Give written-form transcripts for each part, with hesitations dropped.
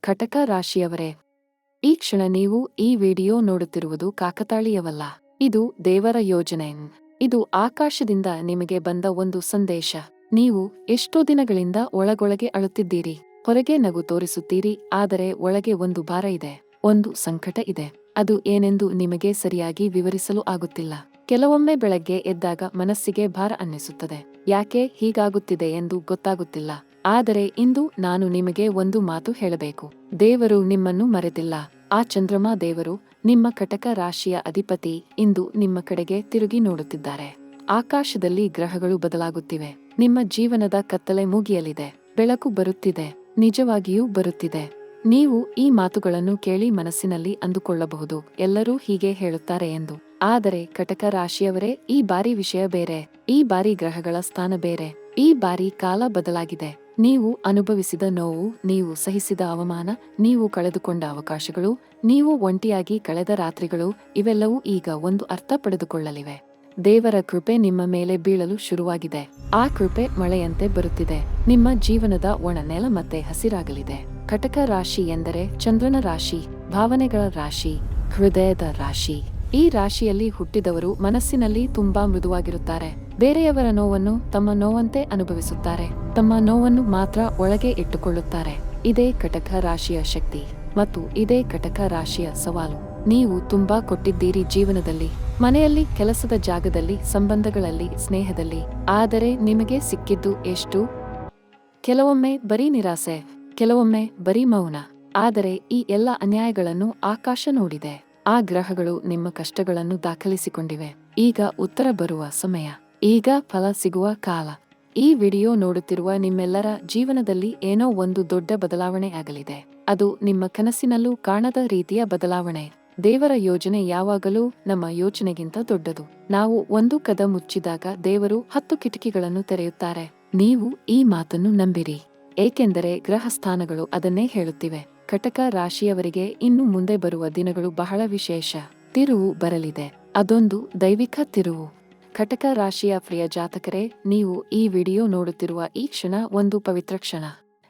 ಕಟಕ ರಾಶಿಯವರೇ, ಈ ಕ್ಷಣ ನೀವು ಈ ವಿಡಿಯೋ ನೋಡುತ್ತಿರುವುದು ಕಾಕತಾಳೀಯವಲ್ಲ. ಇದು ದೇವರ ಯೋಜನೆ. ಇದು ಆಕಾಶದಿಂದ ನಿಮಗೆ ಬಂದ ಒಂದು ಸಂದೇಶ. ನೀವು ಎಷ್ಟೋ ದಿನಗಳಿಂದ ಒಳಗೊಳಗೆ ಅಳುತ್ತಿದ್ದೀರಿ, ಹೊರಗೆ ನಗು ತೋರಿಸುತ್ತೀರಿ, ಆದರೆ ಒಳಗೆ ಒಂದು ಭಾರ ಇದೆ, ಒಂದು ಸಂಕಟ ಇದೆ. ಅದು ಏನೆಂದು ನಿಮಗೆ ಸರಿಯಾಗಿ ವಿವರಿಸಲು ಆಗುತ್ತಿಲ್ಲ. ಕೆಲವೊಮ್ಮೆ ಬೆಳಗ್ಗೆ ಎದ್ದಾಗ ಮನಸ್ಸಿಗೆ ಭಾರ ಅನ್ನಿಸುತ್ತದೆ. ಯಾಕೆ ಹೀಗಾಗುತ್ತಿದೆ ಎಂದು ಗೊತ್ತಾಗುತ್ತಿಲ್ಲ. ಆದರೆ ಇಂದು ನಾನು ನಿಮಗೆ ಒಂದು ಮಾತು ಹೇಳಬೇಕು. ದೇವರು ನಿಮ್ಮನ್ನು ಮರೆತಿಲ್ಲ. ಆ ಚಂದ್ರಮ ದೇವರು, ನಿಮ್ಮ ಕಟಕ ರಾಶಿಯ ಅಧಿಪತಿ, ಇಂದು ನಿಮ್ಮ ಕಡೆಗೆ ತಿರುಗಿ ನೋಡುತ್ತಿದ್ದಾರೆ. ಆಕಾಶದಲ್ಲಿ ಗ್ರಹಗಳು ಬದಲಾಗುತ್ತಿವೆ. ನಿಮ್ಮ ಜೀವನದ ಕತ್ತಲೆ ಮುಗಿಯಲಿದೆ. ಬೆಳಕು ಬರುತ್ತಿದೆ, ನಿಜವಾಗಿಯೂ ಬರುತ್ತಿದೆ. ನೀವು ಈ ಮಾತುಗಳನ್ನು ಕೇಳಿ ಮನಸ್ಸಿನಲ್ಲಿ ಅಂದುಕೊಳ್ಳಬಹುದು, ಎಲ್ಲರೂ ಹೀಗೆ ಹೇಳುತ್ತಾರೆ ಎಂದು. ಆದರೆ ಕಟಕ ರಾಶಿಯವರೇ, ಈ ಬಾರಿ ವಿಷಯ ಬೇರೆ. ಈ ಬಾರಿ ಗ್ರಹಗಳ ಸ್ಥಾನ ಬೇರೆ. ಈ ಬಾರಿ ಕಾಲ ಬದಲಾಗಿದೆ. ನೀವು ಅನುಭವಿಸಿದ ನೋವು, ನೀವು ಸಹಿಸಿದ ಅವಮಾನ, ನೀವು ಕಳೆದುಕೊಂಡ ಅವಕಾಶಗಳು, ನೀವು ಒಂಟಿಯಾಗಿ ಕಳೆದ ರಾತ್ರಿಗಳು, ಇವೆಲ್ಲವೂ ಈಗ ಒಂದು ಅರ್ಥ ಪಡೆದುಕೊಳ್ಳಲಿವೆ. ದೇವರ ಕೃಪೆ ನಿಮ್ಮ ಮೇಲೆ ಬೀಳಲು ಶುರುವಾಗಿದೆ. ಆ ಕೃಪೆ ಮಳೆಯಂತೆ ಬರುತ್ತಿದೆ. ನಿಮ್ಮ ಜೀವನದ ಒಣ ನೆಲ ಮತ್ತೆ ಹಸಿರಾಗಲಿದೆ. ಕಟಕ ರಾಶಿ ಎಂದರೆ ಚಂದ್ರನ ರಾಶಿ, ಭಾವನೆಗಳ ರಾಶಿ, ಹೃದಯದ ರಾಶಿ. ಈ ರಾಶಿಯಲ್ಲಿ ಹುಟ್ಟಿದವರು ಮನಸ್ಸಿನಲ್ಲಿ ತುಂಬಾ ಮೃದುವಾಗಿರುತ್ತಾರೆ. ಬೇರೆಯವರ ನೋವನ್ನು ತಮ್ಮ ನೋವಂತೆ ಅನುಭವಿಸುತ್ತಾರೆ. ತಮ್ಮ ನೋವನ್ನು ಮಾತ್ರ ಒಳಗೆ ಇಟ್ಟುಕೊಳ್ಳುತ್ತಾರೆ. ಇದೇ ಕಟಕ ರಾಶಿಯ ಶಕ್ತಿ ಮತ್ತು ಇದೇ ಕಟಕ ರಾಶಿಯ ಸವಾಲು. ನೀವು ತುಂಬಾ ಕೊಟ್ಟಿದ್ದೀರಿ ಜೀವನದಲ್ಲಿ, ಮನೆಯಲ್ಲಿ, ಕೆಲಸದ ಜಾಗದಲ್ಲಿ, ಸಂಬಂಧಗಳಲ್ಲಿ, ಸ್ನೇಹದಲ್ಲಿ. ಆದರೆ ನಿಮಗೆ ಸಿಕ್ಕಿದ್ದು ಎಷ್ಟು? ಕೆಲವೊಮ್ಮೆ ಬರೀ ನಿರಾಸೆ, ಕೆಲವೊಮ್ಮೆ ಬರೀ ಮೌನ. ಆದರೆ ಈ ಎಲ್ಲ ಅನ್ಯಾಯಗಳನ್ನು ಆಕಾಶ ನೋಡಿದೆ. ಆ ಗ್ರಹಗಳು ನಿಮ್ಮ ಕಷ್ಟಗಳನ್ನು ದಾಖಲಿಸಿಕೊಂಡಿವೆ. ಈಗ ಉತ್ತರ ಬರುವ ಸಮಯ. ಈಗ ಫಲ ಸಿಗುವ ಕಾಲ. ಈ ವಿಡಿಯೋ ನೋಡುತ್ತಿರುವ ನಿಮ್ಮೆಲ್ಲರ ಜೀವನದಲ್ಲಿ ಏನೋ ಒಂದು ದೊಡ್ಡ ಬದಲಾವಣೆ ಆಗಲಿದೆ. ಅದು ನಿಮ್ಮ ಕನಸಿನಲ್ಲೂ ಕಾಣದ ರೀತಿಯ ಬದಲಾವಣೆ. ದೇವರ ಯೋಜನೆ ಯಾವಾಗಲೂ ನಮ್ಮ ಯೋಚನೆಗಿಂತ ದೊಡ್ಡದು. ನಾವು ಒಂದು ಕದ ಮುಚ್ಚಿದಾಗ ದೇವರು 10 ಕಿಟಕಿಗಳನ್ನು ತೆರೆಯುತ್ತಾರೆ. ನೀವು ಈ ಮಾತನ್ನು ನಂಬಿರಿ, ಏಕೆಂದರೆ ಗ್ರಹ ಸ್ಥಾನಗಳು ಅದನ್ನೇ ಹೇಳುತ್ತಿವೆ. ಕಟಕ ರಾಶಿಯವರಿಗೆ ಇನ್ನು ಮುಂದೆ ಬರುವ ದಿನಗಳು ಬಹಳ ವಿಶೇಷ. ತಿರುವು ಬರಲಿದೆ, ಅದೊಂದು ದೈವಿಕ ತಿರುವು. ಕಟಕ ರಾಶಿಯ ಪ್ರಿಯ ಜಾತಕರೇ, ನೀವು ಈ ವಿಡಿಯೋ ನೋಡುತ್ತಿರುವ ಈ ಕ್ಷಣ ಒಂದು ಪವಿತ್ರ ಕ್ಷಣ.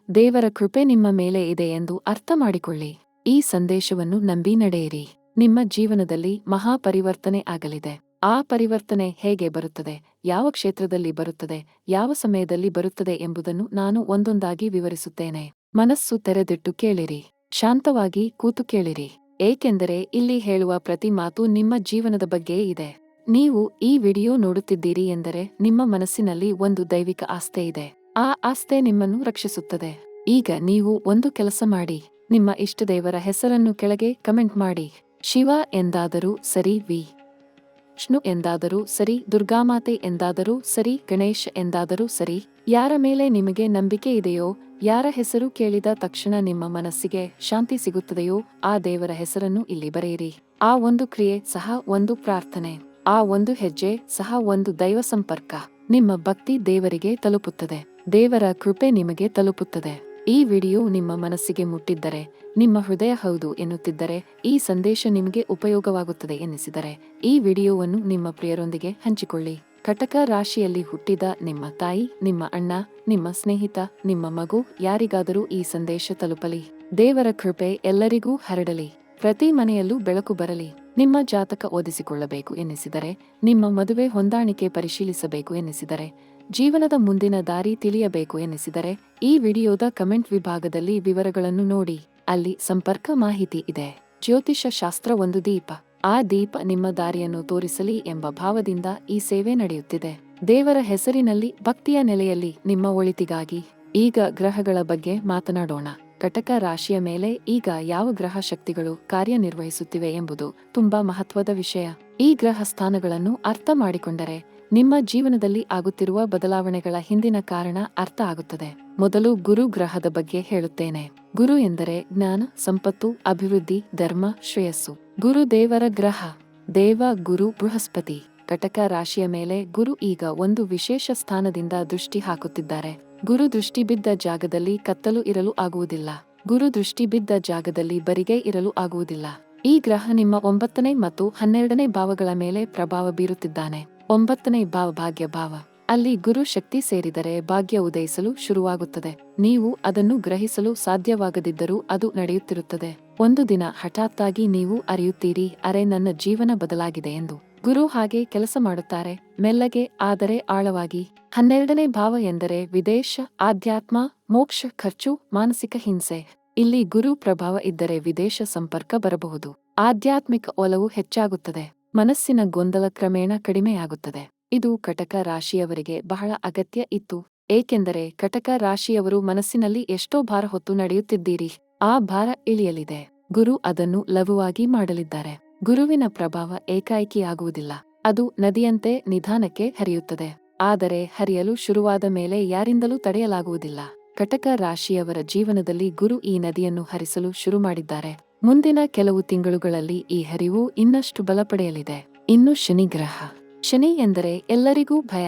ದೇವರ ಕೃಪೆ ನಿಮ್ಮ ಮೇಲೆ ಇದೆ ಎಂದು ಅರ್ಥ ಮಾಡಿಕೊಳ್ಳಿ. ಈ ಸಂದೇಶವನ್ನು ನಂಬಿ ನಡೆಯಿರಿ. ನಿಮ್ಮ ಜೀವನದಲ್ಲಿ ಮಹಾ ಪರಿವರ್ತನೆ ಆಗಲಿದೆ. ಆ ಪರಿವರ್ತನೆ ಹೇಗೆ ಬರುತ್ತದೆ, ಯಾವ ಕ್ಷೇತ್ರದಲ್ಲಿ ಬರುತ್ತದೆ, ಯಾವ ಸಮಯದಲ್ಲಿ ಬರುತ್ತದೆ ಎಂಬುದನ್ನು ನಾನು ಒಂದೊಂದಾಗಿ ವಿವರಿಸುತ್ತೇನೆ. ಮನಸ್ಸು ತೆರೆದಿಟ್ಟು ಕೇಳಿರಿ, ಶಾಂತವಾಗಿ ಕೂತು ಕೇಳಿರಿ, ಏಕೆಂದರೆ ಇಲ್ಲಿ ಹೇಳುವ ಪ್ರತಿ ಮಾತು ನಿಮ್ಮ ಜೀವನದ ಬಗ್ಗೆಯೇ ಇದೆ. ನೀವು ಈ ವಿಡಿಯೋ ನೋಡುತ್ತಿದ್ದೀರಿ ಎಂದರೆ ನಿಮ್ಮ ಮನಸ್ಸಿನಲ್ಲಿ ಒಂದು ದೈವಿಕ ಆಸ್ಥೆ ಇದೆ. ಆ ಆಸ್ಥೆ ನಿಮ್ಮನ್ನು ರಕ್ಷಿಸುತ್ತದೆ. ಈಗ ನೀವು ಒಂದು ಕೆಲಸ ಮಾಡಿ, ನಿಮ್ಮ ಇಷ್ಟದೇವರ ಹೆಸರನ್ನು ಕೆಳಗೆ ಕಮೆಂಟ್ ಮಾಡಿ. ಶಿವ ಎಂದಾದರೂ ಸರಿ, ವಿಷ್ಣು ಎಂದಾದರೂ ಸರಿ, ದುರ್ಗಾಮಾತೆ ಎಂದಾದರೂ ಸರಿ, ಗಣೇಶ ಎಂದಾದರೂ ಸರಿ. ಯಾರ ಮೇಲೆ ನಿಮಗೆ ನಂಬಿಕೆ ಇದೆಯೋ, ಯಾರ ಹೆಸರು ಕೇಳಿದ ತಕ್ಷಣ ನಿಮ್ಮ ಮನಸ್ಸಿಗೆ ಶಾಂತಿ ಸಿಗುತ್ತದೆಯೋ, ಆ ದೇವರ ಹೆಸರನ್ನು ಇಲ್ಲಿ ಬರೆಯಿರಿ. ಆ ಒಂದು ಕ್ರಿಯೆ ಸಹ ಒಂದು ಪ್ರಾರ್ಥನೆ, ಆ ಒಂದು ಹೆಜ್ಜೆ ಸಹ ಒಂದು ದೈವ ಸಂಪರ್ಕ. ನಿಮ್ಮ ಭಕ್ತಿ ದೇವರಿಗೆ ತಲುಪುತ್ತದೆ. ದೇವರ ಕೃಪೆ ನಿಮಗೆ ತಲುಪುತ್ತದೆ. ಈ ವಿಡಿಯೋ ನಿಮ್ಮ ಮನಸ್ಸಿಗೆ ಮುಟ್ಟಿದ್ದರೆ, ನಿಮ್ಮ ಹೃದಯ ಹೌದು ಎನ್ನುತ್ತಿದ್ದರೆ, ಈ ಸಂದೇಶ ನಿಮಗೆ ಉಪಯೋಗವಾಗುತ್ತದೆ ಎನ್ನಿಸಿದರೆ, ಈ ವಿಡಿಯೋವನ್ನು ನಿಮ್ಮ ಪ್ರಿಯರೊಂದಿಗೆ ಹಂಚಿಕೊಳ್ಳಿ. ಕಟಕ ರಾಶಿಯಲ್ಲಿ ಹುಟ್ಟಿದ ನಿಮ್ಮ ತಾಯಿ, ನಿಮ್ಮ ಅಣ್ಣ, ನಿಮ್ಮ ಸ್ನೇಹಿತ, ನಿಮ್ಮ ಮಗು, ಯಾರಿಗಾದರೂ ಈ ಸಂದೇಶ ತಲುಪಲಿ. ದೇವರ ಕೃಪೆ ಎಲ್ಲರಿಗೂ ಹರಡಲಿ. ಪ್ರತಿ ಮನೆಯಲ್ಲೂ ಬೆಳಕು ಬರಲಿ. ನಿಮ್ಮ ಜಾತಕ ಓದಿಸಿಕೊಳ್ಳಬೇಕು ಎನ್ನಿಸಿದರೆ, ನಿಮ್ಮ ಮದುವೆ ಹೊಂದಾಣಿಕೆ ಪರಿಶೀಲಿಸಬೇಕು ಎನ್ನಿಸಿದರೆ, ಜೀವನದ ಮುಂದಿನ ದಾರಿ ತಿಳಿಯಬೇಕು ಎನ್ನಿಸಿದರೆ, ಈ ವಿಡಿಯೋದ ಕಮೆಂಟ್ ವಿಭಾಗದಲ್ಲಿ ವಿವರಗಳನ್ನು ನೋಡಿ. ಅಲ್ಲಿ ಸಂಪರ್ಕ ಮಾಹಿತಿ ಇದೆ. ಜ್ಯೋತಿಷ ಶಾಸ್ತ್ರ ಒಂದು ದೀಪ. ಆ ದೀಪ ನಿಮ್ಮ ದಾರಿಯನ್ನು ತೋರಿಸಲಿ ಎಂಬ ಭಾವದಿಂದ ಈ ಸೇವೆ ನಡೆಯುತ್ತಿದೆ. ದೇವರ ಹೆಸರಿನಲ್ಲಿ, ಭಕ್ತಿಯ ನೆಲೆಯಲ್ಲಿ, ನಿಮ್ಮ ಒಳಿತಿಗಾಗಿ. ಈಗ ಗ್ರಹಗಳ ಬಗ್ಗೆ ಮಾತನಾಡೋಣ. ಕಟಕ ರಾಶಿಯ ಮೇಲೆ ಈಗ ಯಾವ ಗ್ರಹ ಶಕ್ತಿಗಳು ಕಾರ್ಯನಿರ್ವಹಿಸುತ್ತಿವೆ ಎಂಬುದು ತುಂಬಾ ಮಹತ್ವದ ವಿಷಯ. ಈ ಗ್ರಹ ಸ್ಥಾನಗಳನ್ನು ಅರ್ಥ ಮಾಡಿಕೊಂಡರೆ ನಿಮ್ಮ ಜೀವನದಲ್ಲಿ ಆಗುತ್ತಿರುವ ಬದಲಾವಣೆಗಳ ಹಿಂದಿನ ಕಾರಣ ಅರ್ಥ ಆಗುತ್ತದೆ. ಮೊದಲು ಗುರು ಗ್ರಹದ ಬಗ್ಗೆ ಹೇಳುತ್ತೇನೆ. ಗುರು ಎಂದರೆ ಜ್ಞಾನ, ಸಂಪತ್ತು, ಅಭಿವೃದ್ಧಿ, ಧರ್ಮ, ಶ್ರೇಯಸ್ಸು. ಗುರು ದೇವರ ಗ್ರಹ. ದೇವ ಗುರು ಬೃಹಸ್ಪತಿ. ಕಟಕ ರಾಶಿಯ ಮೇಲೆ ಗುರು ಈಗ ಒಂದು ವಿಶೇಷ ಸ್ಥಾನದಿಂದ ದೃಷ್ಟಿ ಹಾಕುತ್ತಿದ್ದಾರೆ. ಗುರು ದೃಷ್ಟಿ ಬಿದ್ದ ಜಾಗದಲ್ಲಿ ಕತ್ತಲು ಇರಲು ಆಗುವುದಿಲ್ಲ. ಗುರು ದೃಷ್ಟಿ ಬಿದ್ದ ಜಾಗದಲ್ಲಿ ಬರಿಗೈ ಇರಲು ಆಗುವುದಿಲ್ಲ. ಈ ಗ್ರಹ ನಿಮ್ಮ 9ನೇ ಮತ್ತು 12ನೇ ಭಾವಗಳ ಮೇಲೆ ಪ್ರಭಾವ ಬೀರುತ್ತಿದ್ದಾನೆ. 9ನೇ ಭಾವ ಭಾಗ್ಯ ಭಾವ, ಅಲ್ಲಿ ಗುರು ಶಕ್ತಿ ಸೇರಿದರೆ ಭಾಗ್ಯ ಉದಯಿಸಲು ಶುರುವಾಗುತ್ತದೆ. ನೀವು ಅದನ್ನು ಗ್ರಹಿಸಲು ಸಾಧ್ಯವಾಗದಿದ್ದರೂ ಅದು ನಡೆಯುತ್ತಿರುತ್ತದೆ. ಒಂದು ದಿನ ಹಠಾತ್ತಾಗಿ ನೀವು ಅರಿಯುತ್ತೀರಿ, ಅರೆ ನನ್ನ ಜೀವನ ಬದಲಾಗಿದೆ ಎಂದು. ಗುರು ಹಾಗೆ ಕೆಲಸ ಮಾಡುತ್ತಾರೆ, ಮೆಲ್ಲಗೆ ಆದರೆ ಆಳವಾಗಿ. 12ನೇ ಭಾವ ಎಂದರೆ ವಿದೇಶ, ಆಧ್ಯಾತ್ಮ, ಮೋಕ್ಷ, ಖರ್ಚು, ಮಾನಸಿಕ ಹಿಂಸೆ. ಇಲ್ಲಿ ಗುರು ಪ್ರಭಾವ ಇದ್ದರೆ ವಿದೇಶ ಸಂಪರ್ಕ ಬರಬಹುದು. ಆಧ್ಯಾತ್ಮಿಕ ಒಲವು ಹೆಚ್ಚಾಗುತ್ತದೆ. ಮನಸ್ಸಿನ ಗೊಂದಲ ಕ್ರಮೇಣ ಕಡಿಮೆಯಾಗುತ್ತದೆ. ಇದು ಕಟಕ ರಾಶಿಯವರಿಗೆ ಬಹಳ ಅಗತ್ಯ ಇತ್ತು. ಏಕೆಂದರೆ ಕಟಕ ರಾಶಿಯವರು ಮನಸ್ಸಿನಲ್ಲಿ ಎಷ್ಟೋ ಭಾರ ಹೊತ್ತು ನಡೆಯುತ್ತಿದ್ದೀರಿ. ಆ ಭಾರ ಇಳಿಯಲಿದೆ. ಗುರು ಅದನ್ನು ಲಘುವಾಗಿ ಮಾಡಲಿದ್ದಾರೆ. ಗುರುವಿನ ಪ್ರಭಾವ ಏಕಾಏಕಿಯಾಗುವುದಿಲ್ಲ. ಅದು ನದಿಯಂತೆ ನಿಧಾನಕ್ಕೆ ಹರಿಯುತ್ತದೆ. ಆದರೆ ಹರಿಯಲು ಶುರುವಾದ ಮೇಲೆ ಯಾರಿಂದಲೂ ತಡೆಯಲಾಗುವುದಿಲ್ಲ. ಕಟಕ ರಾಶಿಯವರ ಜೀವನದಲ್ಲಿ ಗುರು ಈ ನದಿಯನ್ನು ಹರಿಸಲು ಶುರು ಮಾಡಿದ್ದಾರೆ. ಮುಂದಿನ ಕೆಲವು ತಿಂಗಳುಗಳಲ್ಲಿ ಈ ಹರಿವು ಇನ್ನಷ್ಟು ಬಲಪಡೆಯಲಿದೆ. ಇನ್ನು ಶನಿ ಗ್ರಹ. ಶನಿ ಎಂದರೆ ಎಲ್ಲರಿಗೂ ಭಯ.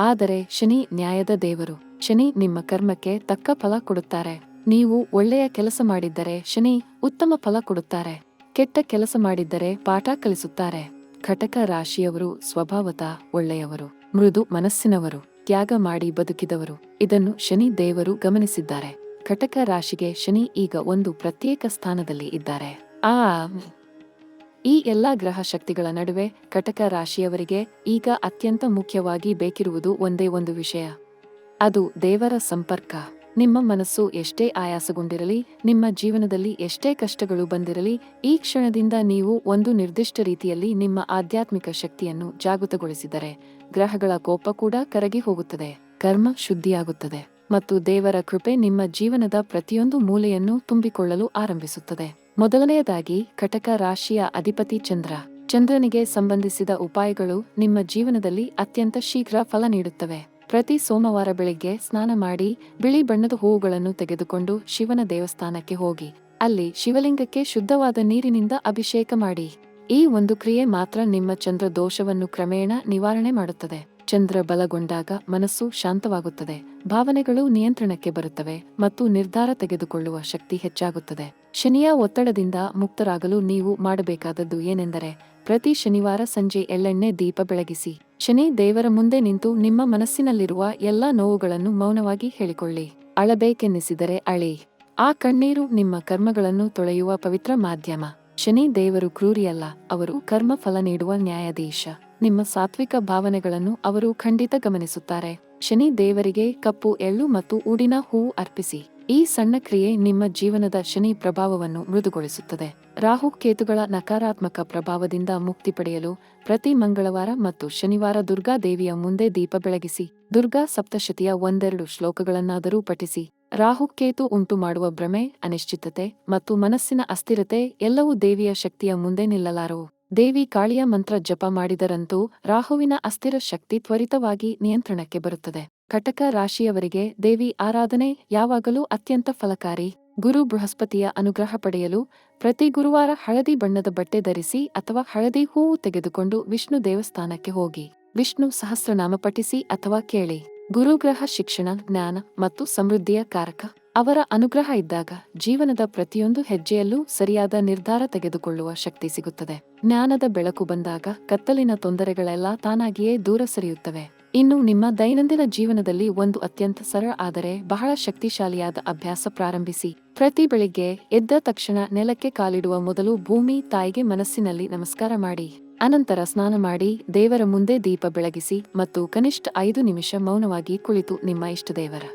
ಆದರೆ ಶನಿ ನ್ಯಾಯದ ದೇವರು. ಶನಿ ನಿಮ್ಮ ಕರ್ಮಕ್ಕೆ ತಕ್ಕ ಫಲ ಕೊಡುತ್ತಾರೆ. ನೀವು ಒಳ್ಳೆಯ ಕೆಲಸ ಮಾಡಿದ್ದರೆ ಶನಿ ಉತ್ತಮ ಫಲ ಕೊಡುತ್ತಾರೆ. ಕೆಟ್ಟ ಕೆಲಸ ಮಾಡಿದ್ದರೆ ಪಾಠ ಕಲಿಸುತ್ತಾರೆ. ಕಟಕ ರಾಶಿಯವರು ಸ್ವಭಾವತಃ ಒಳ್ಳೆಯವರು, ಮೃದು ಮನಸ್ಸಿನವರು, ತ್ಯಾಗ ಮಾಡಿ ಬದುಕಿದವರು. ಇದನ್ನು ಶನಿ ದೇವರು ಗಮನಿಸಿದ್ದಾರೆ. ಕಟಕ ರಾಶಿಗೆ ಶನಿ ಈಗ ಒಂದು ಪ್ರತ್ಯೇಕ ಸ್ಥಾನದಲ್ಲಿ ಇದ್ದಾರೆ. ಈ ಎಲ್ಲಾ ಗ್ರಹ ಶಕ್ತಿಗಳ ನಡುವೆ ಕಟಕ ರಾಶಿಯವರಿಗೆ ಈಗ ಅತ್ಯಂತ ಮುಖ್ಯವಾಗಿ ಬೇಕಿರುವುದು ಒಂದೇ ಒಂದು ವಿಷಯ. ಅದು ದೇವರ ಸಂಪರ್ಕ. ನಿಮ್ಮ ಮನಸ್ಸು ಎಷ್ಟೇ ಆಯಾಸಗೊಂಡಿರಲಿ, ನಿಮ್ಮ ಜೀವನದಲ್ಲಿ ಎಷ್ಟೇ ಕಷ್ಟಗಳು ಬಂದಿರಲಿ, ಈ ಕ್ಷಣದಿಂದ ನೀವು ಒಂದು ನಿರ್ದಿಷ್ಟ ರೀತಿಯಲ್ಲಿ ನಿಮ್ಮ ಆಧ್ಯಾತ್ಮಿಕ ಶಕ್ತಿಯನ್ನು ಜಾಗೃತಗೊಳಿಸಿದರೆ ಗ್ರಹಗಳ ಕೋಪ ಕೂಡ ಕರಗಿ ಹೋಗುತ್ತದೆ, ಕರ್ಮ ಶುದ್ಧಿಯಾಗುತ್ತದೆ ಮತ್ತು ದೇವರ ಕೃಪೆ ನಿಮ್ಮ ಜೀವನದ ಪ್ರತಿಯೊಂದು ಮೂಲೆಯನ್ನು ತುಂಬಿಕೊಳ್ಳಲು ಆರಂಭಿಸುತ್ತದೆ. ಮೊದಲನೆಯದಾಗಿ ಕಟಕ ರಾಶಿಯ ಅಧಿಪತಿ ಚಂದ್ರ. ಚಂದ್ರನಿಗೆ ಸಂಬಂಧಿಸಿದ ಉಪಾಯಗಳು ನಿಮ್ಮ ಜೀವನದಲ್ಲಿ ಅತ್ಯಂತ ಶೀಘ್ರ ಫಲ ನೀಡುತ್ತವೆ. ಪ್ರತಿ ಸೋಮವಾರ ಬೆಳಿಗ್ಗೆ ಸ್ನಾನ ಮಾಡಿ ಬಿಳಿ ಬಣ್ಣದ ಹೂವುಗಳನ್ನು ತೆಗೆದುಕೊಂಡು ಶಿವನ ದೇವಸ್ಥಾನಕ್ಕೆ ಹೋಗಿ ಅಲ್ಲಿ ಶಿವಲಿಂಗಕ್ಕೆ ಶುದ್ಧವಾದ ನೀರಿನಿಂದ ಅಭಿಷೇಕ ಮಾಡಿ. ಈ ಒಂದು ಕ್ರಿಯೆ ಮಾತ್ರ ನಿಮ್ಮ ಚಂದ್ರ ದೋಷವನ್ನು ಕ್ರಮೇಣ ನಿವಾರಣೆ ಮಾಡುತ್ತದೆ. ಚಂದ್ರ ಬಲಗೊಂಡಾಗ ಮನಸ್ಸು ಶಾಂತವಾಗುತ್ತದೆ, ಭಾವನೆಗಳು ನಿಯಂತ್ರಣಕ್ಕೆ ಬರುತ್ತವೆ ಮತ್ತು ನಿರ್ಧಾರ ತೆಗೆದುಕೊಳ್ಳುವ ಶಕ್ತಿ ಹೆಚ್ಚಾಗುತ್ತದೆ. ಶನಿಯ ಒತ್ತಡದಿಂದ ಮುಕ್ತರಾಗಲು ನೀವು ಮಾಡಬೇಕಾದದ್ದು ಏನೆಂದರೆ ಪ್ರತಿ ಶನಿವಾರ ಸಂಜೆ ಎಳ್ಳೆಣ್ಣೆ ದೀಪ ಬೆಳಗಿಸಿ ಶನಿ ದೇವರ ಮುಂದೆ ನಿಂತು ನಿಮ್ಮ ಮನಸ್ಸಿನಲ್ಲಿರುವ ಎಲ್ಲಾ ನೋವುಗಳನ್ನು ಮೌನವಾಗಿ ಹೇಳಿಕೊಳ್ಳಿ. ಅಳಬೇಕೆನ್ನಿಸಿದರೆ ಅಳಿ. ಆ ಕಣ್ಣೀರು ನಿಮ್ಮ ಕರ್ಮಗಳನ್ನು ತೊಳೆಯುವ ಪವಿತ್ರ ಮಾಧ್ಯಮ. ಶನಿ ದೇವರು ಕ್ರೂರಿಯಲ್ಲ, ಅವರು ಕರ್ಮ ಫಲ ನೀಡುವ ನ್ಯಾಯಾಧೀಶ. ನಿಮ್ಮ ಸಾತ್ವಿಕ ಭಾವನೆಗಳನ್ನು ಅವರು ಖಂಡಿತ ಗಮನಿಸುತ್ತಾರೆ. ಶನಿ ದೇವರಿಗೆ ಕಪ್ಪು ಎಳ್ಳು ಮತ್ತು ಊಡಿನ ಹೂವು ಅರ್ಪಿಸಿ. ಈ ಸಣ್ಣ ಕ್ರಿಯೆ ನಿಮ್ಮ ಜೀವನದ ಶನಿ ಪ್ರಭಾವವನ್ನು ಮೃದುಗೊಳಿಸುತ್ತದೆ. ರಾಹು ಕೇತುಗಳ ನಕಾರಾತ್ಮಕ ಪ್ರಭಾವದಿಂದ ಮುಕ್ತಿ ಪಡೆಯಲು ಪ್ರತಿ ಮಂಗಳವಾರ ಮತ್ತು ಶನಿವಾರ ದುರ್ಗಾ ದೇವಿಯ ಮುಂದೆ ದೀಪ ಬೆಳಗಿಸಿ ದುರ್ಗಾ ಸಪ್ತಶತಿಯ ಒಂದೆರಡು ಶ್ಲೋಕಗಳನ್ನಾದರೂ ಪಠಿಸಿ. ರಾಹುಕೇತು ಉಂಟು ಮಾಡುವ ಭ್ರಮೆ, ಅನಿಶ್ಚಿತತೆ ಮತ್ತು ಮನಸ್ಸಿನ ಅಸ್ಥಿರತೆ ಎಲ್ಲವೂ ದೇವಿಯ ಶಕ್ತಿಯ ಮುಂದೆ ನಿಲ್ಲಲಾರವು. ದೇವಿ ಕಾಳಿಯ ಮಂತ್ರ ಜಪ ಮಾಡಿದರಂತೂ ರಾಹುವಿನ ಅಸ್ಥಿರ ಶಕ್ತಿ ತ್ವರಿತವಾಗಿ ನಿಯಂತ್ರಣಕ್ಕೆ ಬರುತ್ತದೆ. ಕಟಕ ರಾಶಿಯವರಿಗೆ ದೇವಿ ಆರಾಧನೆ ಯಾವಾಗಲೂ ಅತ್ಯಂತ ಫಲಕಾರಿ. ಗುರು ಬೃಹಸ್ಪತಿಯ ಅನುಗ್ರಹ ಪಡೆಯಲು ಪ್ರತಿ ಗುರುವಾರ ಹಳದಿ ಬಣ್ಣದ ಬಟ್ಟೆ ಧರಿಸಿ ಅಥವಾ ಹಳದಿ ಹೂವು ತೆಗೆದುಕೊಂಡು ವಿಷ್ಣು ದೇವಸ್ಥಾನಕ್ಕೆ ಹೋಗಿ ವಿಷ್ಣು ಸಹಸ್ರನಾಮ ಪಠಿಸಿ ಅಥವಾ ಕೇಳಿ. ಗುರುಗ್ರಹ ಶಿಕ್ಷಣ, ಜ್ಞಾನ ಮತ್ತು ಸಮೃದ್ಧಿಯ ಕಾರಕ. ಅವರ ಅನುಗ್ರಹ ಇದ್ದಾಗ ಜೀವನದ ಪ್ರತಿಯೊಂದು ಹೆಜ್ಜೆಯಲ್ಲೂ ಸರಿಯಾದ ನಿರ್ಧಾರ ತೆಗೆದುಕೊಳ್ಳುವ ಶಕ್ತಿ ಸಿಗುತ್ತದೆ. ಜ್ಞಾನದ ಬೆಳಕು ಬಂದಾಗ ಕತ್ತಲಿನ ತೊಂದರೆಗಳೆಲ್ಲ ತಾನಾಗಿಯೇ ದೂರ ಸರಿಯುತ್ತವೆ. ಇನ್ನು ನಿಮ್ಮ ದೈನಂದಿನ ಜೀವನದಲ್ಲಿ ಒಂದು ಅತ್ಯಂತ ಸರಳ ಆದರೆ ಬಹಳ ಶಕ್ತಿಶಾಲಿಯಾದ ಅಭ್ಯಾಸ ಪ್ರಾರಂಭಿಸಿ. ಪ್ರತಿ ಬೆಳಿಗ್ಗೆ ಎದ್ದ ತಕ್ಷಣ ನೆಲಕ್ಕೆ ಕಾಲಿಡುವ ಮೊದಲು ಭೂಮಿ ತಾಯಿಗೆ ಮನಸ್ಸಿನಲ್ಲಿ ನಮಸ್ಕಾರ ಮಾಡಿ. ಅನಂತರ ಸ್ನಾನ ಮಾಡಿ ದೇವರ ಮುಂದೆ ದೀಪ ಬೆಳಗಿಸಿ ಮತ್ತು ಕನಿಷ್ಠ 5 ನಿಮಿಷ ಮೌನವಾಗಿ ಕುಳಿತು ನಿಮ್ಮ ಇಷ್ಟದೇವರ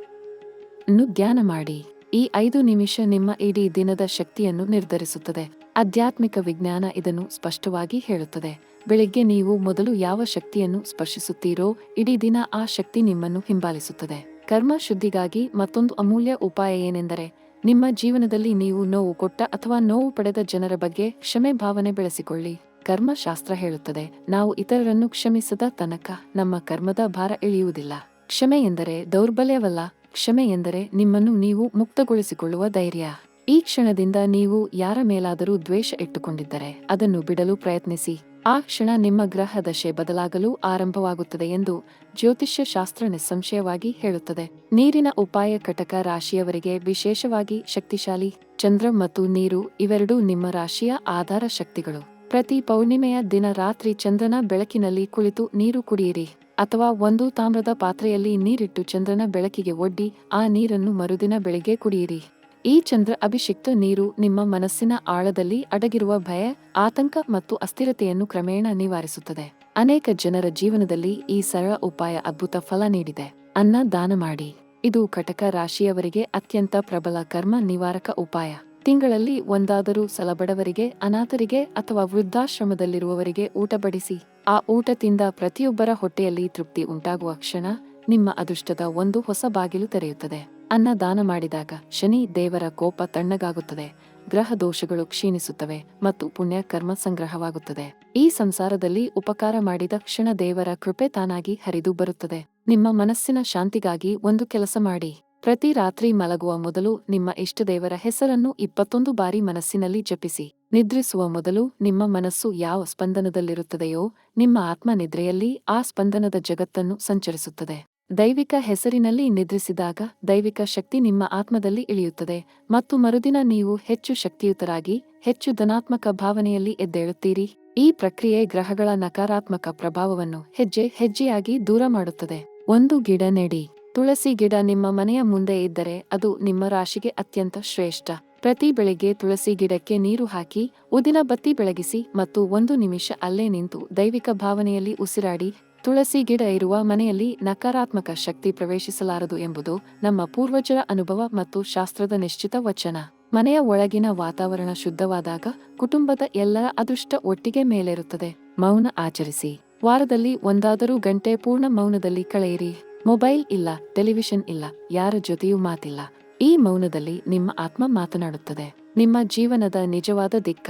ಧ್ಯಾನ ಮಾಡಿ. ಈ 5 ನಿಮಿಷ ನಿಮ್ಮ ಇಡೀ ದಿನದ ಶಕ್ತಿಯನ್ನು ನಿರ್ಧರಿಸುತ್ತದೆ. ಆಧ್ಯಾತ್ಮಿಕ ವಿಜ್ಞಾನ ಇದನ್ನು ಸ್ಪಷ್ಟವಾಗಿ ಹೇಳುತ್ತದೆ. ಬೆಳಿಗ್ಗೆ ನೀವು ಮೊದಲು ಯಾವ ಶಕ್ತಿಯನ್ನು ಸ್ಪರ್ಶಿಸುತ್ತೀರೋ ಇಡೀ ದಿನ ಆ ಶಕ್ತಿ ನಿಮ್ಮನ್ನು ಹಿಂಬಾಲಿಸುತ್ತದೆ. ಕರ್ಮ ಶುದ್ಧಿಗಾಗಿ ಮತ್ತೊಂದು ಅಮೂಲ್ಯ ಉಪಾಯ ಏನೆಂದರೆ ನಿಮ್ಮ ಜೀವನದಲ್ಲಿ ನೀವು ನೋವು ಕೊಟ್ಟ ಅಥವಾ ನೋವು ಪಡೆದ ಜನರ ಬಗ್ಗೆ ಕ್ಷಮೆ ಭಾವನೆ ಬೆಳೆಸಿಕೊಳ್ಳಿ. ಕರ್ಮಶಾಸ್ತ್ರ ಹೇಳುತ್ತದೆ, ನಾವು ಇತರರನ್ನು ಕ್ಷಮಿಸದ ತನಕ ನಮ್ಮ ಕರ್ಮದ ಭಾರ ಇಳಿಯುವುದಿಲ್ಲ. ಕ್ಷಮೆ ಎಂದರೆ ದೌರ್ಬಲ್ಯವಲ್ಲ, ಕ್ಷಮೆ ಎಂದರೆ ನಿಮ್ಮನ್ನು ನೀವು ಮುಕ್ತಗೊಳಿಸಿಕೊಳ್ಳುವ ಧೈರ್ಯ. ಈ ಕ್ಷಣದಿಂದ ನೀವು ಯಾರ ಮೇಲಾದರೂ ದ್ವೇಷ ಇಟ್ಟುಕೊಂಡಿದ್ದರೆ ಅದನ್ನು ಬಿಡಲು ಪ್ರಯತ್ನಿಸಿ. ಆ ಕ್ಷಣ ನಿಮ್ಮ ಗ್ರಹ ದಶೆ ಬದಲಾಗಲು ಆರಂಭವಾಗುತ್ತದೆ ಎಂದು ಜ್ಯೋತಿಷ್ಯ ಶಾಸ್ತ್ರ ನಿಸ್ಸಂಶಯವಾಗಿ ಹೇಳುತ್ತದೆ. ನೀರಿನ ಉಪಾಯ ಕಟಕ ರಾಶಿಯವರಿಗೆ ವಿಶೇಷವಾಗಿ ಶಕ್ತಿಶಾಲಿ. ಚಂದ್ರ ಮತ್ತು ನೀರು ಇವೆರಡೂ ನಿಮ್ಮ ರಾಶಿಯ ಆಧಾರ ಶಕ್ತಿಗಳು. ಪ್ರತಿ ಪೌರ್ಣಿಮೆಯ ದಿನ ರಾತ್ರಿ ಚಂದ್ರನ ಬೆಳಕಿನಲ್ಲಿ ಕುಳಿತು ನೀರು ಕುಡಿಯಿರಿ. ಅಥವಾ ಒಂದು ತಾಮ್ರದ ಪಾತ್ರೆಯಲ್ಲಿ ನೀರಿಟ್ಟು ಚಂದ್ರನ ಬೆಳಕಿಗೆ ಒಡ್ಡಿ ಆ ನೀರನ್ನು ಮರುದಿನ ಬೆಳಿಗ್ಗೆ ಕುಡಿಯಿರಿ. ಈ ಚಂದ್ರ ಅಭಿಷಿಕ್ತ ನೀರು ನಿಮ್ಮ ಮನಸ್ಸಿನ ಆಳದಲ್ಲಿ ಅಡಗಿರುವ ಭಯ, ಆತಂಕ ಮತ್ತು ಅಸ್ಥಿರತೆಯನ್ನು ಕ್ರಮೇಣ ನಿವಾರಿಸುತ್ತದೆ. ಅನೇಕ ಜನರ ಜೀವನದಲ್ಲಿ ಈ ಸರಳ ಉಪಾಯ ಅದ್ಭುತ ಫಲ ನೀಡಿದೆ. ಅನ್ನ ದಾನ ಮಾಡಿ. ಇದು ಕಟಕ ರಾಶಿಯವರಿಗೆ ಅತ್ಯಂತ ಪ್ರಬಲ ಕರ್ಮ ನಿವಾರಕ ಉಪಾಯ. ತಿಂಗಳಲ್ಲಿ ಒಂದಾದರೂ ಸಲ ಬಡವರಿಗೆ, ಅನಾಥರಿಗೆ ಅಥವಾ ವೃದ್ಧಾಶ್ರಮದಲ್ಲಿರುವವರಿಗೆ ಊಟ ಬಡಿಸಿ. ಆ ಊಟ ತಿಂದ ಪ್ರತಿಯೊಬ್ಬರ ಹೊಟ್ಟೆಯಲ್ಲಿ ತೃಪ್ತಿ ಉಂಟಾಗುವ ಕ್ಷಣ ನಿಮ್ಮ ಅದೃಷ್ಟದ ಒಂದು ಹೊಸ ಬಾಗಿಲು ತೆರೆಯುತ್ತದೆ. ಅನ್ನ ದಾನ ಮಾಡಿದಾಗ ಶನಿ ದೇವರ ಕೋಪ ತಣ್ಣಗಾಗುತ್ತದೆ, ಗ್ರಹ ದೋಷಗಳು ಕ್ಷೀಣಿಸುತ್ತವೆ ಮತ್ತು ಪುಣ್ಯ ಕರ್ಮ ಸಂಗ್ರಹವಾಗುತ್ತದೆ. ಈ ಸಂಸಾರದಲ್ಲಿ ಉಪಕಾರ ಮಾಡಿದ ಕ್ಷಣ ದೇವರ ಕೃಪೆ ತಾನಾಗಿ ಹರಿದು ಬರುತ್ತದೆ. ನಿಮ್ಮ ಮನಸ್ಸಿನ ಶಾಂತಿಗಾಗಿ ಒಂದು ಕೆಲಸ ಮಾಡಿ. ಪ್ರತಿ ರಾತ್ರಿ ಮಲಗುವ ಮೊದಲು ನಿಮ್ಮ ಇಷ್ಟದೇವರ ಹೆಸರನ್ನು 21 ಬಾರಿ ಮನಸ್ಸಿನಲ್ಲಿ ಜಪಿಸಿ. ನಿದ್ರಿಸುವ ಮೊದಲು ನಿಮ್ಮ ಮನಸ್ಸು ಯಾವ ಸ್ಪಂದನದಲ್ಲಿರುತ್ತದೆಯೋ ನಿಮ್ಮ ಆತ್ಮ ನಿದ್ರೆಯಲ್ಲಿ ಆ ಸ್ಪಂದನದ ಜಗತ್ತನ್ನು ಸಂಚರಿಸುತ್ತದೆ. ದೈವಿಕ ಹೆಸರಿನಲ್ಲಿ ನಿದ್ರಿಸಿದಾಗ ದೈವಿಕ ಶಕ್ತಿ ನಿಮ್ಮ ಆತ್ಮದಲ್ಲಿ ಇಳಿಯುತ್ತದೆ ಮತ್ತು ಮರುದಿನ ನೀವು ಹೆಚ್ಚು ಶಕ್ತಿಯುತರಾಗಿ, ಹೆಚ್ಚು ಧನಾತ್ಮಕ ಭಾವನೆಯಲ್ಲಿ ಎದ್ದೇಳುತ್ತೀರಿ. ಈ ಪ್ರಕ್ರಿಯೆ ಗ್ರಹಗಳ ನಕಾರಾತ್ಮಕ ಪ್ರಭಾವವನ್ನು ಹೆಜ್ಜೆ ಹೆಜ್ಜೆಯಾಗಿ ದೂರ ಮಾಡುತ್ತದೆ. ಒಂದು ಗಿಡ ನೆಡಿ. ತುಳಸಿ ಗಿಡ ನಿಮ್ಮ ಮನೆಯ ಮುಂದೆ ಇದ್ದರೆ ಅದು ನಿಮ್ಮ ರಾಶಿಗೆ ಅತ್ಯಂತ ಶ್ರೇಷ್ಠ. ಪ್ರತಿ ಬೆಳಿಗ್ಗೆ ತುಳಸಿ ಗಿಡಕ್ಕೆ ನೀರು ಹಾಕಿ, ಉದಿನ ಬತ್ತಿ ಬೆಳಗಿಸಿ ಮತ್ತು 1 ನಿಮಿಷ ಅಲ್ಲೇ ನಿಂತು ದೈವಿಕ ಭಾವನೆಯಲ್ಲಿ ಉಸಿರಾಡಿ. ತುಳಸಿ ಗಿಡ ಇರುವ ಮನೆಯಲ್ಲಿ ನಕಾರಾತ್ಮಕ ಶಕ್ತಿ ಪ್ರವೇಶಿಸಲಾರದು ಎಂಬುದು ನಮ್ಮ ಪೂರ್ವಜರ ಅನುಭವ ಮತ್ತು ಶಾಸ್ತ್ರದ ನಿಶ್ಚಿತ ವಚನ. ಮನೆಯ ಒಳಗಿನ ವಾತಾವರಣ ಶುದ್ಧವಾದಾಗ ಕುಟುಂಬದ ಎಲ್ಲರ ಅದೃಷ್ಟ ಒಟ್ಟಿಗೆ ಮೇಲೇರುತ್ತದೆ. ಮೌನ ಆಚರಿಸಿ. ವಾರದಲ್ಲಿ ಒಂದಾದರೂ ಗಂಟೆ ಪೂರ್ಣ ಮೌನದಲ್ಲಿ ಕಳೆಯಿರಿ. ಮೊಬೈಲ್ ಇಲ್ಲ, ಟೆಲಿವಿಷನ್ ಇಲ್ಲ, ಯಾರ ಜೊತೆಯೂ ಮಾತಿಲ್ಲ. ಈ ಮೌನದಲ್ಲಿ ನಿಮ್ಮ ಆತ್ಮ ಮಾತನಾಡುತ್ತದೆ. ನಿಮ್ಮ ಜೀವನದ ನಿಜವಾದ ದಿಕ್ಕ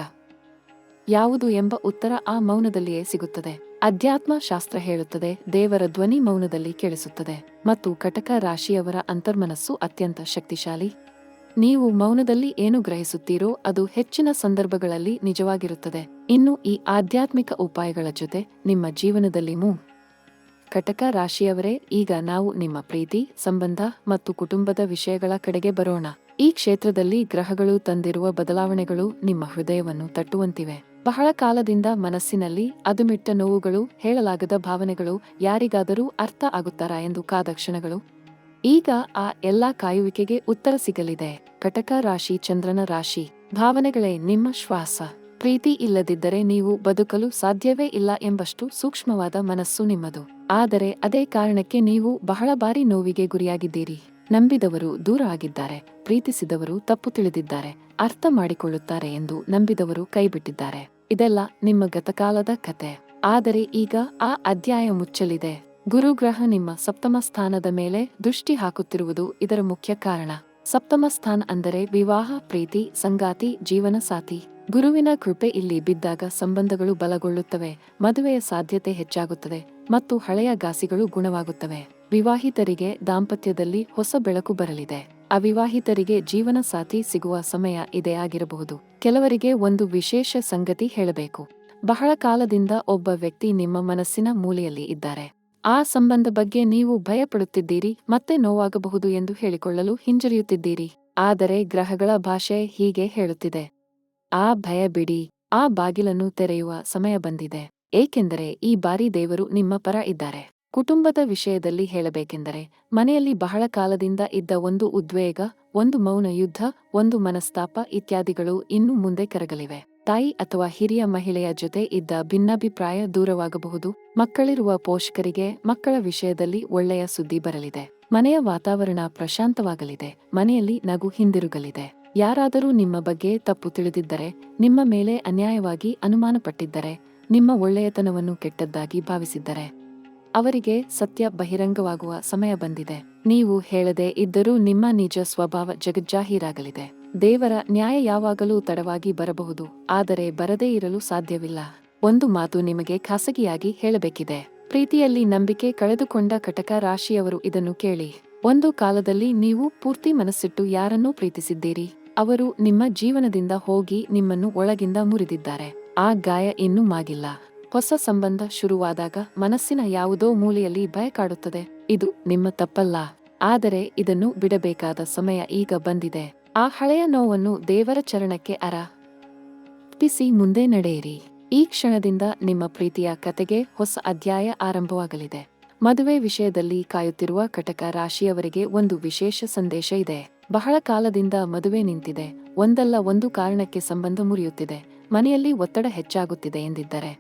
ಯಾವುದು ಎಂಬ ಉತ್ತರ ಆ ಮೌನದಲ್ಲಿಯೇ ಸಿಗುತ್ತದೆ. ಅಧ್ಯಾತ್ಮ ಶಾಸ್ತ್ರ ಹೇಳುತ್ತದೆ, ದೇವರ ಧ್ವನಿ ಮೌನದಲ್ಲಿ ಕೇಳಿಸುತ್ತದೆ ಮತ್ತು ಕಟಕ ರಾಶಿಯವರ ಅಂತರ್ಮನಸ್ಸು ಅತ್ಯಂತ ಶಕ್ತಿಶಾಲಿ. ನೀವು ಮೌನದಲ್ಲಿ ಏನು ಗ್ರಹಿಸುತ್ತೀರೋ ಅದು ಹೆಚ್ಚಿನ ಸಂದರ್ಭಗಳಲ್ಲಿ ನಿಜವಾಗಿರುತ್ತದೆ. ಇನ್ನು ಈ ಆಧ್ಯಾತ್ಮಿಕ ಉಪಾಯಗಳ ಜೊತೆ ನಿಮ್ಮ ಜೀವನದಲ್ಲಿ ಕಟಕ ರಾಶಿಯವರೇ, ಈಗ ನಾವು ನಿಮ್ಮ ಪ್ರೀತಿ, ಸಂಬಂಧ ಮತ್ತು ಕುಟುಂಬದ ವಿಷಯಗಳ ಕಡೆಗೆ ಬರೋಣ. ಈ ಕ್ಷೇತ್ರದಲ್ಲಿ ಗ್ರಹಗಳು ತಂದಿರುವ ಬದಲಾವಣೆಗಳು ನಿಮ್ಮ ಹೃದಯವನ್ನು ತಟ್ಟುವಂತಿವೆ. ಬಹಳ ಕಾಲದಿಂದ ಮನಸ್ಸಿನಲ್ಲಿ ಅದುಮಿಟ್ಟ ನೋವುಗಳು, ಹೇಳಲಾಗದ ಭಾವನೆಗಳು, ಯಾರಿಗಾದರೂ ಅರ್ಥ ಆಗುತ್ತಾರಾ ಎಂದು ಕಾದ ಕ್ಷಣಗಳು. ಈಗ ಆ ಎಲ್ಲಾ ಕಾಯುವಿಕೆಗೆ ಉತ್ತರ ಸಿಗಲಿದೆ. ಕಟಕ ರಾಶಿ ಚಂದ್ರನ ರಾಶಿ. ಭಾವನೆಗಳೇ ನಿಮ್ಮ ಶ್ವಾಸ. ಪ್ರೀತಿ ಇಲ್ಲದಿದ್ದರೆ ನೀವು ಬದುಕಲು ಸಾಧ್ಯವೇ ಇಲ್ಲ ಎಂಬಷ್ಟು ಸೂಕ್ಷ್ಮವಾದ ಮನಸ್ಸು ನಿಮ್ಮದು. ಆದರೆ ಅದೇ ಕಾರಣಕ್ಕೆ ನೀವು ಬಹಳ ಬಾರಿ ನೋವಿಗೆ ಗುರಿಯಾಗಿದ್ದೀರಿ. ನಂಬಿದವರು ದೂರ ಆಗಿದ್ದಾರೆ, ಪ್ರೀತಿಸಿದವರು ತಪ್ಪು ತಿಳಿದಿದ್ದಾರೆ, ಅರ್ಥ ಮಾಡಿಕೊಳ್ಳುತ್ತಾರೆ ಎಂದು ನಂಬಿದವರು ಕೈಬಿಟ್ಟಿದ್ದಾರೆ. ಇದೆಲ್ಲ ನಿಮ್ಮ ಗತಕಾಲದ ಕತೆ. ಆದರೆ ಈಗ ಆ ಅಧ್ಯಾಯ ಮುಚ್ಚಲಿದೆ. ಗುರುಗ್ರಹ ನಿಮ್ಮ ಸಪ್ತಮ ಸ್ಥಾನದ ಮೇಲೆ ದೃಷ್ಟಿ ಹಾಕುತ್ತಿರುವುದು ಇದರ ಮುಖ್ಯ ಕಾರಣ. ಸಪ್ತಮ ಸ್ಥಾನ ಅಂದರೆ ವಿವಾಹ, ಪ್ರೀತಿ, ಸಂಗಾತಿ, ಜೀವನ ಸಾಥಿ. ಗುರುವಿನ ಕೃಪೆ ಇಲ್ಲಿ ಬಿದ್ದಾಗ ಸಂಬಂಧಗಳು ಬಲಗೊಳ್ಳುತ್ತವೆ, ಮದುವೆಯ ಸಾಧ್ಯತೆ ಹೆಚ್ಚಾಗುತ್ತದೆ ಮತ್ತು ಹಳೆಯ ಘಾಸಿಗಳು ಗುಣವಾಗುತ್ತವೆ. ವಿವಾಹಿತರಿಗೆ ದಾಂಪತ್ಯದಲ್ಲಿ ಹೊಸ ಬೆಳಕು ಬರಲಿದೆ. ಅವಿವಾಹಿತರಿಗೆ ಜೀವನ ಸಾಥಿ ಸಿಗುವ ಸಮಯ ಇದೇ ಆಗಿರಬಹುದು. ಕೆಲವರಿಗೆ ಒಂದು ವಿಶೇಷ ಸಂಗತಿ ಹೇಳಬೇಕು. ಬಹಳ ಕಾಲದಿಂದ ಒಬ್ಬ ವ್ಯಕ್ತಿ ನಿಮ್ಮ ಮನಸ್ಸಿನ ಮೂಲೆಯಲ್ಲಿ ಇದ್ದಾರೆ. ಆ ಸಂಬಂಧ ಬಗ್ಗೆ ನೀವು ಭಯಪಡುತ್ತಿದ್ದೀರಿ, ಮತ್ತೆ ನೋವಾಗಬಹುದು ಎಂದು ಹೇಳಿಕೊಳ್ಳಲು ಹಿಂಜರಿಯುತ್ತಿದ್ದೀರಿ. ಆದರೆ ಗ್ರಹಗಳ ಭಾಷೆ ಹೀಗೆ ಹೇಳುತ್ತಿದೆ, ಆ ಭಯ ಬಿಡಿ, ಆ ಬಾಗಿಲನ್ನು ತೆರೆಯುವ ಸಮಯ ಬಂದಿದೆ. ಏಕೆಂದರೆ ಈ ಬಾರಿ ದೇವರು ನಿಮ್ಮ ಪರ ಇದ್ದಾರೆ. ಕುಟುಂಬದ ವಿಷಯದಲ್ಲಿ ಹೇಳಬೇಕೆಂದರೆ, ಮನೆಯಲ್ಲಿ ಬಹಳ ಕಾಲದಿಂದ ಇದ್ದ ಒಂದು ಉದ್ವೇಗ, ಒಂದು ಮೌನ ಯುದ್ಧ, ಒಂದು ಮನಸ್ತಾಪ ಇತ್ಯಾದಿಗಳು ಇನ್ನು ಮುಂದೆ ಕರಗಲಿವೆ. ತಾಯಿ ಅಥವಾ ಹಿರಿಯ ಮಹಿಳೆಯ ಜೊತೆ ಇದ್ದ ಭಿನ್ನಾಭಿಪ್ರಾಯ ದೂರವಾಗಬಹುದು. ಮಕ್ಕಳಿರುವ ಪೋಷಕರಿಗೆ ಮಕ್ಕಳ ವಿಷಯದಲ್ಲಿ ಒಳ್ಳೆಯ ಸುದ್ದಿ ಬರಲಿದೆ. ಮನೆಯ ವಾತಾವರಣ ಪ್ರಶಾಂತವಾಗಲಿದೆ. ಮನೆಯಲ್ಲಿ ನಗು ಹಿಂದಿರುಗಲಿದೆ. ಯಾರಾದರೂ ನಿಮ್ಮ ಬಗ್ಗೆ ತಪ್ಪು ತಿಳಿದಿದ್ದರೆ, ನಿಮ್ಮ ಮೇಲೆ ಅನ್ಯಾಯವಾಗಿ ಅನುಮಾನಪಟ್ಟಿದ್ದರೆ, ನಿಮ್ಮ ಒಳ್ಳೆಯತನವನ್ನು ಕೆಟ್ಟದ್ದಾಗಿ ಭಾವಿಸಿದ್ದರೆ, ಅವರಿಗೆ ಸತ್ಯ ಬಹಿರಂಗವಾಗುವ ಸಮಯ ಬಂದಿದೆ. ನೀವು ಹೇಳದೇ ಇದ್ದರೂ ನಿಮ್ಮ ನಿಜ ಸ್ವಭಾವ ಜಗಜ್ಜಾಹೀರಾಗಲಿದೆ. ದೇವರ ನ್ಯಾಯ ಯಾವಾಗಲೂ ತಡವಾಗಿ ಬರಬಹುದು, ಆದರೆ ಬರದೇ ಇರಲು ಸಾಧ್ಯವಿಲ್ಲ. ಒಂದು ಮಾತು ನಿಮಗೆ ಖಾಸಗಿಯಾಗಿ ಹೇಳಬೇಕಿದೆ. ಪ್ರೀತಿಯಲ್ಲಿ ನಂಬಿಕೆ ಕಳೆದುಕೊಂಡ ಕಟಕ ರಾಶಿಯವರು ಇದನ್ನು ಕೇಳಿ. ಒಂದು ಕಾಲದಲ್ಲಿ ನೀವು ಪೂರ್ತಿ ಮನಸ್ಸಿಟ್ಟು ಯಾರನ್ನೂ ಪ್ರೀತಿಸಿದ್ದೀರಿ. ಅವರು ನಿಮ್ಮ ಜೀವನದಿಂದ ಹೋಗಿ ನಿಮ್ಮನ್ನು ಒಳಗಿಂದ ಮುರಿದಿದ್ದಾರೆ. ಆ ಗಾಯ ಇನ್ನೂ ಮಾಗಿಲ್ಲ. ಹೊಸ ಸಂಬಂಧ ಶುರುವಾದಾಗ ಮನಸ್ಸಿನ ಯಾವುದೋ ಮೂಲೆಯಲ್ಲಿ ಭಯ ಕಾಡುತ್ತದೆ. ಇದು ನಿಮ್ಮ ತಪ್ಪಲ್ಲ, ಆದರೆ ಇದನ್ನು ಬಿಡಬೇಕಾದ ಸಮಯ ಈಗ ಬಂದಿದೆ. ಆ ಹಳೆಯ ನೋವನ್ನು ದೇವರ ಚರಣಕ್ಕೆ ಅರ್ಪಿಸಿ ಮುಂದೆ ನಡೆಯಿರಿ. ಈ ಕ್ಷಣದಿಂದ ನಿಮ್ಮ ಪ್ರೀತಿಯ ಕತೆಗೆ ಹೊಸ ಅಧ್ಯಾಯ ಆರಂಭವಾಗಲಿದೆ. ಮದುವೆ ವಿಷಯದಲ್ಲಿ ಕಾಯುತ್ತಿರುವ ಕಟಕ ರಾಶಿಯವರಿಗೆ ಒಂದು ವಿಶೇಷ ಸಂದೇಶ ಇದೆ. ಬಹಳ ಕಾಲದಿಂದ ಮದುವೆ ನಿಂತಿದೆ, ಒಂದಲ್ಲ ಒಂದು ಕಾರಣಕ್ಕೆ ಸಂಬಂಧ ಮುರಿಯುತ್ತಿದೆ, ಮನೆಯಲ್ಲಿ ಒತ್ತಡ ಹೆಚ್ಚಾಗುತ್ತಿದೆ ಎಂದಿದ್ದರೆ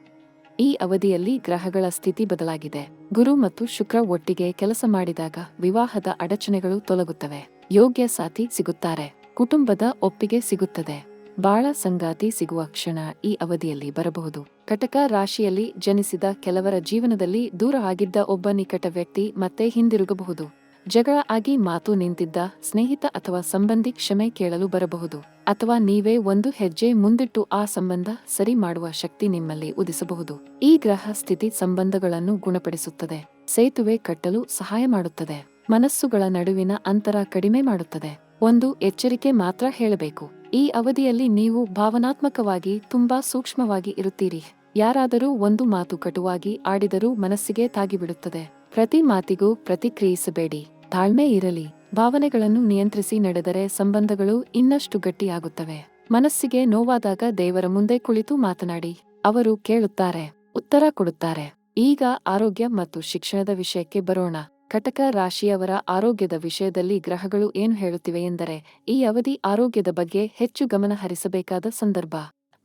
ಈ ಅವಧಿಯಲ್ಲಿ ಗ್ರಹಗಳ ಸ್ಥಿತಿ ಬದಲಾಗಿದೆ. ಗುರು ಮತ್ತು ಶುಕ್ರ ಒಟ್ಟಿಗೆ ಕೆಲಸ ಮಾಡಿದಾಗ ವಿವಾಹದ ಅಡಚಣೆಗಳು ತೊಲಗುತ್ತವೆ. ಯೋಗ್ಯ ಸಾಥಿ ಸಿಗುತ್ತಾರೆ. ಕುಟುಂಬದ ಒಪ್ಪಿಗೆ ಸಿಗುತ್ತದೆ. ಬಾಳ ಸಂಗಾತಿ ಸಿಗುವ ಕ್ಷಣ ಈ ಅವಧಿಯಲ್ಲಿ ಬರಬಹುದು. ಕಟಕ ರಾಶಿಯಲ್ಲಿ ಜನಿಸಿದ ಕೆಲವರ ಜೀವನದಲ್ಲಿ ದೂರ ಆಗಿದ್ದ ಒಬ್ಬ ನಿಕಟ ವ್ಯಕ್ತಿ ಮತ್ತೆ ಹಿಂದಿರುಗಬಹುದು. ಜಗಳ ಆಗಿ ಮಾತು ನಿಂತಿದ್ದ ಸ್ನೇಹಿತ ಅಥವಾ ಸಂಬಂಧಿ ಕ್ಷಮೆ ಕೇಳಲು ಬರಬಹುದು. ಅಥವಾ ನೀವೇ ಒಂದು ಹೆಜ್ಜೆ ಮುಂದಿಟ್ಟು ಆ ಸಂಬಂಧ ಸರಿ ಮಾಡುವ ಶಕ್ತಿ ನಿಮ್ಮಲ್ಲಿ ಉದಿಸಬಹುದು. ಈ ಗ್ರಹ ಸ್ಥಿತಿ ಸಂಬಂಧಗಳನ್ನು ಗುಣಪಡಿಸುತ್ತದೆ. ಸೇತುವೆ ಕಟ್ಟಲು ಸಹಾಯ ಮಾಡುತ್ತದೆ. ಮನಸ್ಸುಗಳ ನಡುವಿನ ಅಂತರ ಕಡಿಮೆ ಮಾಡುತ್ತದೆ. ಒಂದು ಎಚ್ಚರಿಕೆ ಮಾತ್ರ ಹೇಳಬೇಕು. ಈ ಅವಧಿಯಲ್ಲಿ ನೀವು ಭಾವನಾತ್ಮಕವಾಗಿ ತುಂಬಾ ಸೂಕ್ಷ್ಮವಾಗಿ ಇರುತ್ತೀರಿ. ಯಾರಾದರೂ ಒಂದು ಮಾತು ಕಟುವಾಗಿ ಆಡಿದರೂ ಮನಸ್ಸಿಗೆ ತಾಗಿಬಿಡುತ್ತದೆ. ಪ್ರತಿ ಮಾತಿಗೂ ಪ್ರತಿಕ್ರಿಯಿಸಬೇಡಿ. ತಾಳ್ಮೆ ಇರಲಿ. ಭಾವನೆಗಳನ್ನು ನಿಯಂತ್ರಿಸಿ ನಡೆದರೆ ಸಂಬಂಧಗಳು ಇನ್ನಷ್ಟು ಗಟ್ಟಿಯಾಗುತ್ತವೆ. ಮನಸ್ಸಿಗೆ ನೋವಾದಾಗ ದೇವರ ಮುಂದೆ ಕುಳಿತು ಮಾತನಾಡಿ. ಅವರು ಕೇಳುತ್ತಾರೆ, ಉತ್ತರ ಕೊಡುತ್ತಾರೆ. ಈಗ ಆರೋಗ್ಯ ಮತ್ತು ಶಿಕ್ಷಣದ ವಿಷಯಕ್ಕೆ ಬರೋಣ. ಕಟಕ ರಾಶಿಯವರ ಆರೋಗ್ಯದ ವಿಷಯದಲ್ಲಿ ಗ್ರಹಗಳು ಏನು ಹೇಳುತ್ತಿವೆ ಎಂದರೆ, ಈ ಅವಧಿ ಆರೋಗ್ಯದ ಬಗ್ಗೆ ಹೆಚ್ಚು ಗಮನ ಹರಿಸಬೇಕಾದ ಸಂದರ್ಭ.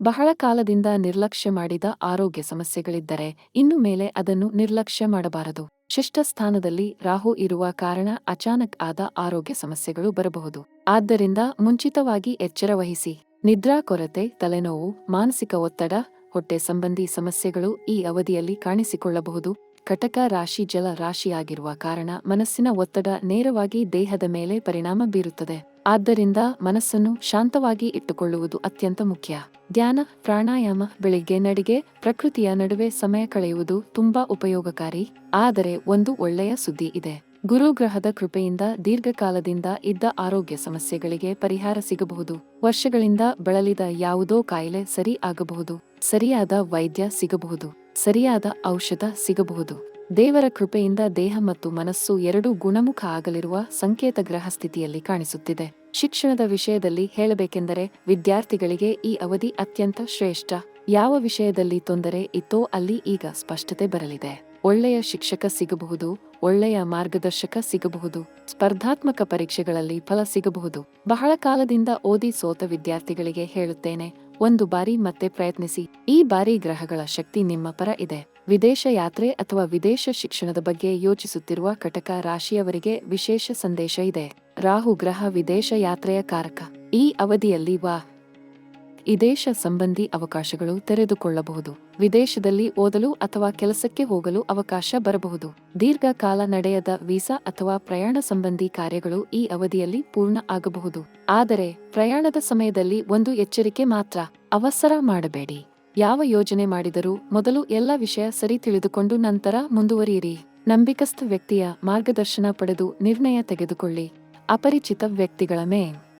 ಬಹಳ ಕಾಲದಿಂದ ನಿರ್ಲಕ್ಷ್ಯ ಮಾಡಿದ ಆರೋಗ್ಯ ಸಮಸ್ಯೆಗಳಿದ್ದರೆ ಇನ್ನು ಮೇಲೆ ಅದನ್ನು ನಿರ್ಲಕ್ಷ್ಯ ಮಾಡಬಾರದು. ಶಿಷ್ಟ ಸ್ಥಾನದಲ್ಲಿ ರಾಹು ಇರುವ ಕಾರಣ ಅಚಾನಕ್ ಆದ ಆರೋಗ್ಯ ಸಮಸ್ಯೆಗಳು ಬರಬಹುದು. ಆದ್ದರಿಂದ ಮುಂಚಿತವಾಗಿ ಎಚ್ಚರ ವಹಿಸಿ. ನಿದ್ರಾ ಕೊರತೆ, ತಲೆನೋವು, ಮಾನಸಿಕ ಒತ್ತಡ, ಹೊಟ್ಟೆ ಸಂಬಂಧಿ ಸಮಸ್ಯೆಗಳು ಈ ಅವಧಿಯಲ್ಲಿ ಕಾಣಿಸಿಕೊಳ್ಳಬಹುದು. ಕಟಕ ರಾಶಿ ಜಲ ರಾಶಿಯಾಗಿರುವ ಕಾರಣ ಮನಸ್ಸಿನ ಒತ್ತಡ ನೇರವಾಗಿ ದೇಹದ ಮೇಲೆ ಪರಿಣಾಮ ಬೀರುತ್ತದೆ. ಆದ್ದರಿಂದ ಮನಸ್ಸನ್ನು ಶಾಂತವಾಗಿ ಇಟ್ಟುಕೊಳ್ಳುವುದು ಅತ್ಯಂತ ಮುಖ್ಯ. ಧ್ಯಾನ, ಪ್ರಾಣಾಯಾಮ, ಬೆಳಿಗ್ಗೆ ನಡಿಗೆ, ಪ್ರಕೃತಿಯ ನಡುವೆ ಸಮಯ ಕಳೆಯುವುದು ತುಂಬಾ ಉಪಯೋಗಕಾರಿ. ಆದರೆ ಒಂದು ಒಳ್ಳೆಯ ಸುದ್ದಿ ಇದೆ. ಗುರುಗ್ರಹದ ಕೃಪೆಯಿಂದ ದೀರ್ಘಕಾಲದಿಂದ ಇದ್ದ ಆರೋಗ್ಯ ಸಮಸ್ಯೆಗಳಿಗೆ ಪರಿಹಾರ ಸಿಗಬಹುದು. ವರ್ಷಗಳಿಂದ ಬಳಲಿದ ಯಾವುದೋ ಕಾಯಿಲೆ ಸರಿ ಆಗಬಹುದು. ಸರಿಯಾದ ವೈದ್ಯ ಸಿಗಬಹುದು. ಸರಿಯಾದ ಔಷಧ ಸಿಗಬಹುದು. ದೇವರ ಕೃಪೆಯಿಂದ ದೇಹ ಮತ್ತು ಮನಸ್ಸು ಎರಡೂ ಗುಣಮುಖ ಆಗಲಿರುವ ಸಂಕೇತ ಗ್ರಹ ಸ್ಥಿತಿಯಲ್ಲಿ ಕಾಣಿಸುತ್ತಿದೆ. ಶಿಕ್ಷಣದ ವಿಷಯದಲ್ಲಿ ಹೇಳಬೇಕೆಂದರೆ ವಿದ್ಯಾರ್ಥಿಗಳಿಗೆ ಈ ಅವಧಿ ಅತ್ಯಂತ ಶ್ರೇಷ್ಠ. ಯಾವ ವಿಷಯದಲ್ಲಿ ತೊಂದರೆ ಇತ್ತೋ ಅಲ್ಲಿ ಈಗ ಸ್ಪಷ್ಟತೆ ಬರಲಿದೆ. ಒಳ್ಳೆಯ ಶಿಕ್ಷಕ ಸಿಗಬಹುದು. ಒಳ್ಳೆಯ ಮಾರ್ಗದರ್ಶಕ ಸಿಗಬಹುದು. ಸ್ಪರ್ಧಾತ್ಮಕ ಪರೀಕ್ಷೆಗಳಲ್ಲಿ ಫಲ ಸಿಗಬಹುದು. ಬಹಳ ಕಾಲದಿಂದ ಓದಿ ಸೋತ ವಿದ್ಯಾರ್ಥಿಗಳಿಗೆ ಹೇಳುತ್ತೇನೆ, ಒಂದು ಬಾರಿ ಮತ್ತೆ ಪ್ರಯತ್ನಿಸಿ. ಈ ಬಾರಿ ಗ್ರಹಗಳ ಶಕ್ತಿ ನಿಮ್ಮ ಪರ ಇದೆ. ವಿದೇಶ ಯಾತ್ರೆ ಅಥವಾ ವಿದೇಶ ಶಿಕ್ಷಣದ ಬಗ್ಗೆ ಯೋಚಿಸುತ್ತಿರುವ ಕಟಕ ರಾಶಿಯವರಿಗೆ ವಿಶೇಷ ಸಂದೇಶ ಇದೆ. ರಾಹು ಗ್ರಹ ವಿದೇಶ ಯಾತ್ರೆಯ ಕಾರಕ. ಈ ಅವಧಿಯಲ್ಲಿ ವಿದೇಶ ಸಂಬಂಧಿ ಅವಕಾಶಗಳು ತೆರೆದುಕೊಳ್ಳಬಹುದು. ವಿದೇಶದಲ್ಲಿ ಓದಲು ಅಥವಾ ಕೆಲಸಕ್ಕೆ ಹೋಗಲು ಅವಕಾಶ ಬರಬಹುದು. ದೀರ್ಘಕಾಲ ನಡೆಯದ ವೀಸಾ ಅಥವಾ ಪ್ರಯಾಣ ಸಂಬಂಧಿ ಕಾರ್ಯಗಳು ಈ ಅವಧಿಯಲ್ಲಿ ಪೂರ್ಣ ಆಗಬಹುದು. ಆದರೆ ಪ್ರಯಾಣದ ಸಮಯದಲ್ಲಿ ಒಂದು ಎಚ್ಚರಿಕೆ ಮಾತ್ರ: ಅವಸರ ಮಾಡಬೇಡಿ. ಯಾವ ಯೋಜನೆ ಮಾಡಿದರೂ ಮೊದಲು ಎಲ್ಲ ವಿಷಯ ಸರಿ ತಿಳಿದುಕೊಂಡು ನಂತರ ಮುಂದುವರಿಯಿರಿ. ನಂಬಿಕಸ್ಥ ವ್ಯಕ್ತಿಯ ಮಾರ್ಗದರ್ಶನ ಪಡೆದು ನಿರ್ಣಯ ತೆಗೆದುಕೊಳ್ಳಿ. ಅಪರಿಚಿತ ವ್ಯಕ್ತಿಗಳ